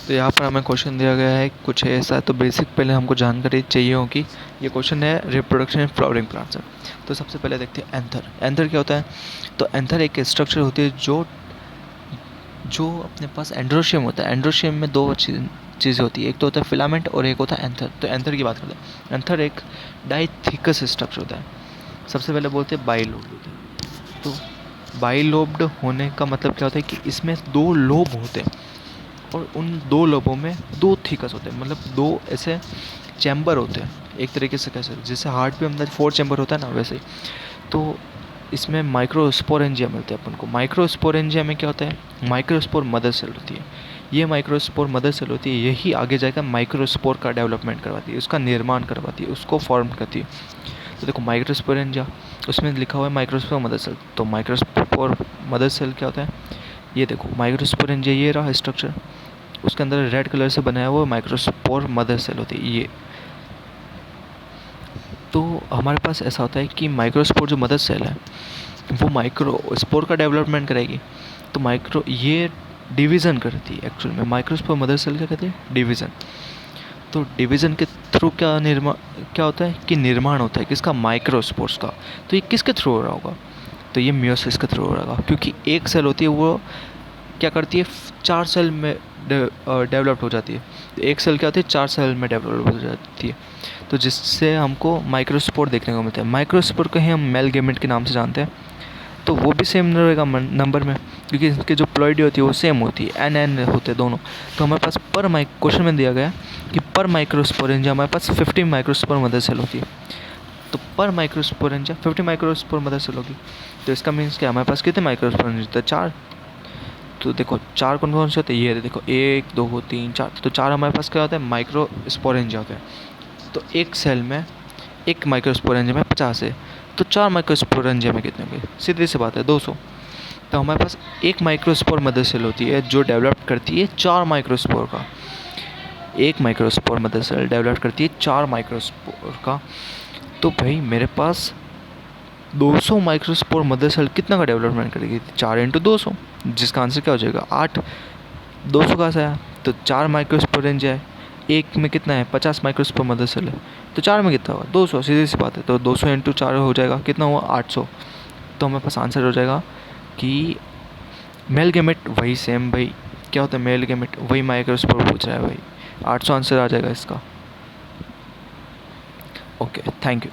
तो यहाँ पर हमें क्वेश्चन दिया गया है कुछ ऐसा, तो बेसिक पहले हमको जानकारी चाहिए होगी। ये क्वेश्चन है रिप्रोडक्शन इन फ्लावरिंग प्लांट्स। तो सबसे पहले देखते हैं एंथर। एंथर क्या होता है? तो एंथर एक स्ट्रक्चर होती है जो अपने पास एंड्रोशियम होता है। एंड्रोशियम में दो चीज़ें होती है, एक तो होता है फिलामेंट और एक होता है एंथर। तो एंथर की बात करते हैं। एंथर एक डाइथिकस स्ट्रक्चर होता है। सबसे पहले बोलते हैं बाइलोब्ड होते हैं। तो बाइलोब्ड होने का मतलब क्या होता है कि इसमें दो लोब होते हैं और उन दो लोबों में दो थिकस होते हैं, मतलब दो ऐसे चैम्बर होते हैं एक तरीके से। कैसे? जैसे हार्ट पे अंदर 4 चैम्बर होता है ना, वैसे ही। तो इसमें माइक्रोस्पोरेंजिया मिलते हैं अपन को। माइक्रोस्पोरेंजिया में क्या होता है? माइक्रोस्पोर मदर सेल होती है। ये माइक्रोस्पोर मदर सेल होती है, यही आगे जाकर माइक्रोस्पोर का डेवलपमेंट करवाती है, उसका निर्माण करवाती है, उसको फॉर्म करती है। तो देखो माइक्रोस्पोरेंजिया, उसमें लिखा हुआ है माइक्रोस्पोर मदर सेल। तो माइक्रोस्पोर मदर सेल क्या होता है? ये देखो माइक्रोस्पोरेंजिया, ये रहा स्ट्रक्चर, उसके अंदर रेड कलर से बनाया हुआ माइक्रोस्पोर मदर सेल होती है ये। तो हमारे पास ऐसा होता है कि माइक्रोस्पोर जो मदर सेल है वो माइक्रोस्पोर का डेवलपमेंट करेगी। तो ये डिवीज़न करती है एक्चुअल में। माइक्रोस्पोर मदर सेल क्या कहते हैं? डिवीज़न। तो डिवीज़न के थ्रू क्या होता है कि निर्माण होता है किसका? माइक्रोस्पोर्स का। तो ये किसके थ्रू हो रहा होगा? तो ये मियोसिस के थ्रू हो रहा होगा, क्योंकि एक सेल होती है वो क्या करती है? 4 सेल में डेवलप्ड हो जाती है। तो एक सेल क्या होती है? 4 सेल में डेवलप हो जाती है। तो जिससे हमको माइक्रोस्पोर देखने को मिलता है। माइक्रोस्पोर को ही हम मेल गेमेट के नाम से जानते हैं। तो वो भी सेम रहेगा नंबर में, क्योंकि इसके जो प्लॉइडी होती है वो सेम होती है, एन होते हैं दोनों। तो हमारे पास क्वेश्चन में दिया गया कि पर माइक्रोस्पोरेंजिया हमारे पास 50 माइक्रोस्पोर मदर सेल होती है। तो पर माइक्रोस्पोरेंजिया 50 माइक्रोस्पोर मदर सेल होगी। तो इसका मीन्स क्या? हमारे पास कितने माइक्रोस्पोरेंजिया होते हैं? 4। तो देखो 4 कौन कौन से होते हैं? ये देखो 1 2 3 4। तो 4 हमारे पास क्या होता है? माइक्रोस्पोरेंजिया होते हैं। तो एक सेल में, एक माइक्रोस्पोरेंजिया में 50 है, तो 4 माइक्रोस्पोरेंजिया में कितने होंगे? सीधी सी बात है, 200। तो हमारे पास एक माइक्रोस्पोर मदर सेल होती है जो डेवलप करती है 4 माइक्रोस्पोर का। एक माइक्रोस्पोर मदर सेल डेवलप करती है 4 माइक्रोस्पोर का। तो भाई मेरे पास 200 माइक्रोस्पोर मदर सेल कितना का डेवलपमेंट करेगी? 4 इंटू 200, जिसका आंसर क्या हो जाएगा? 8। 200 कहाँ से आया? तो 4 माइक्रोस्पोरेंजिया है, एक में कितना है? 50 माइक्रोस्पोर मदर सेल है, तो 4 में कितना होगा? 200। सीधी सी बात है। तो 200 इंटू 4 हो जाएगा, कितना हुआ? 800। तो हमारे पास आंसर हो जाएगा कि मेल गेमेट वही सेम। भाई क्या होता है मेल गेमेट? वही माइक्रोस्पोर पूछ रहा है भाई। 800 आंसर आ जाएगा इसका। Okay, thank you.